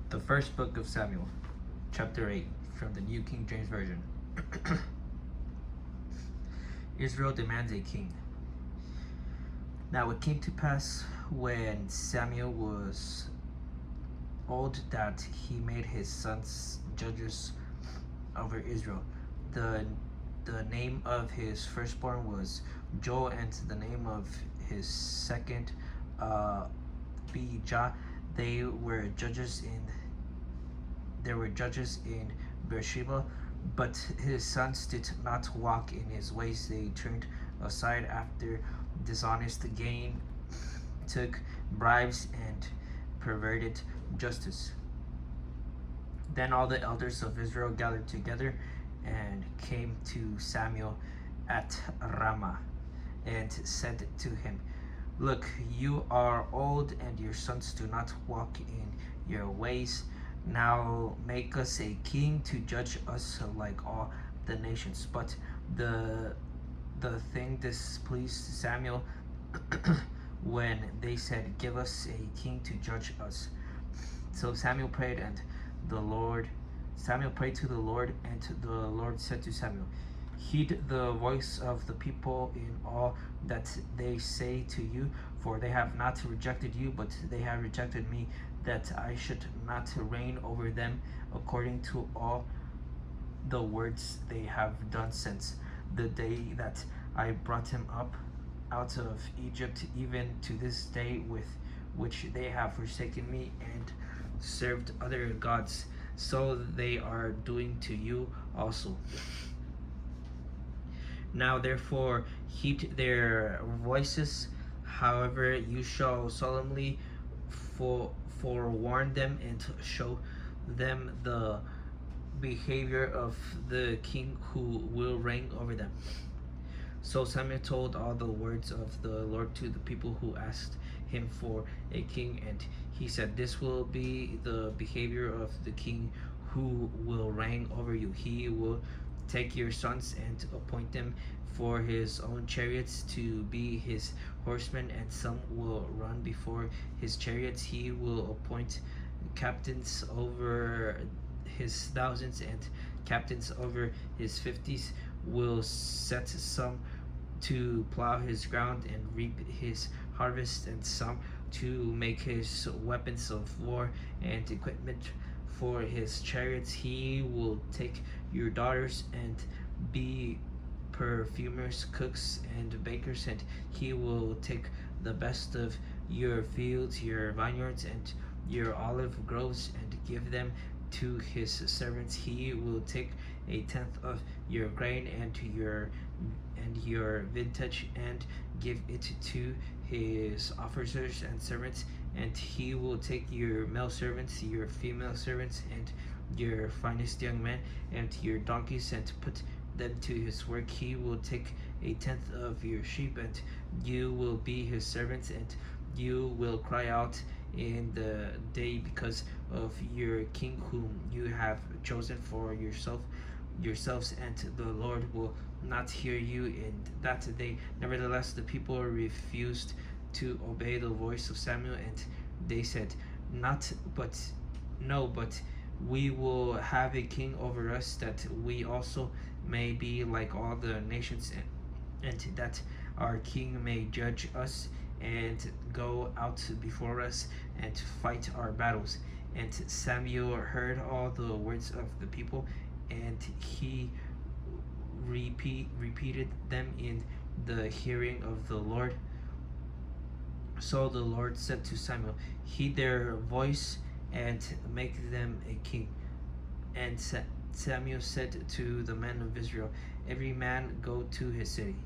The first book of Samuel, chapter 8, from the New King James Version. Israel demands a king. Now it came to pass when Samuel was old that he made his sons judges over Israel. The name of his firstborn was Joel, and the name of his second Bijah. They were judges in Beersheba, but his sons did not walk in his ways. They turned aside after dishonest gain, took bribes, and perverted justice. Then all the elders of Israel gathered together and came to Samuel at Ramah and said to him, "Look, you are old and your sons do not walk in your ways. Now make us a king to judge us like all the nations." But the thing displeased Samuel when they said, "Give us a king to judge us." So Samuel prayed to the Lord, and the Lord said to Samuel, "Heed the voice of the people in all that they say to you, for they have not rejected you, but they have rejected me, that I should not reign over them according to all the words they have done since the day that I brought him up out of Egypt, even to this day, with which they have forsaken me and served other gods. So they are doing to you also. Now therefore heed their voices. However, you shall solemnly forewarn them and show them the behavior of the king who will reign over them." So Samuel told all the words of the Lord to the people who asked him for a king, and he said, "This will be the behavior of the king who will reign over you. He will take your sons and appoint them for his own chariots to be his horsemen, and some will run before his chariots. He will appoint captains over his thousands, and captains over his fifties. Will set some to plow his ground and reap his harvest, and some to make his weapons of war and equipment for his chariots. He will take your daughters and be perfumers, cooks, and bakers, and he will take the best of your fields, your vineyards, and your olive groves, and give them to his servants. He will take a tenth of your grain and your vintage, and give it to his officers and servants. And he will take your male servants, your female servants, and your finest young men, and your donkeys, and put them to his work. He will take a tenth of your sheep, and you will be his servants, and you will cry out in the day because of your king whom you have chosen for yourselves, and the Lord will not hear you in that day." Nevertheless, the people refused to obey the voice of Samuel, and they said, No, but we will have a king over us, that we also may be like all the nations, and that our king may judge us and go out before us and fight our battles." And Samuel heard all the words of the people, and he repeated them in the hearing of the Lord. So the Lord said to Samuel, "Heed their voice and make them a king." And Samuel said to the men of Israel, "Every man go to his city."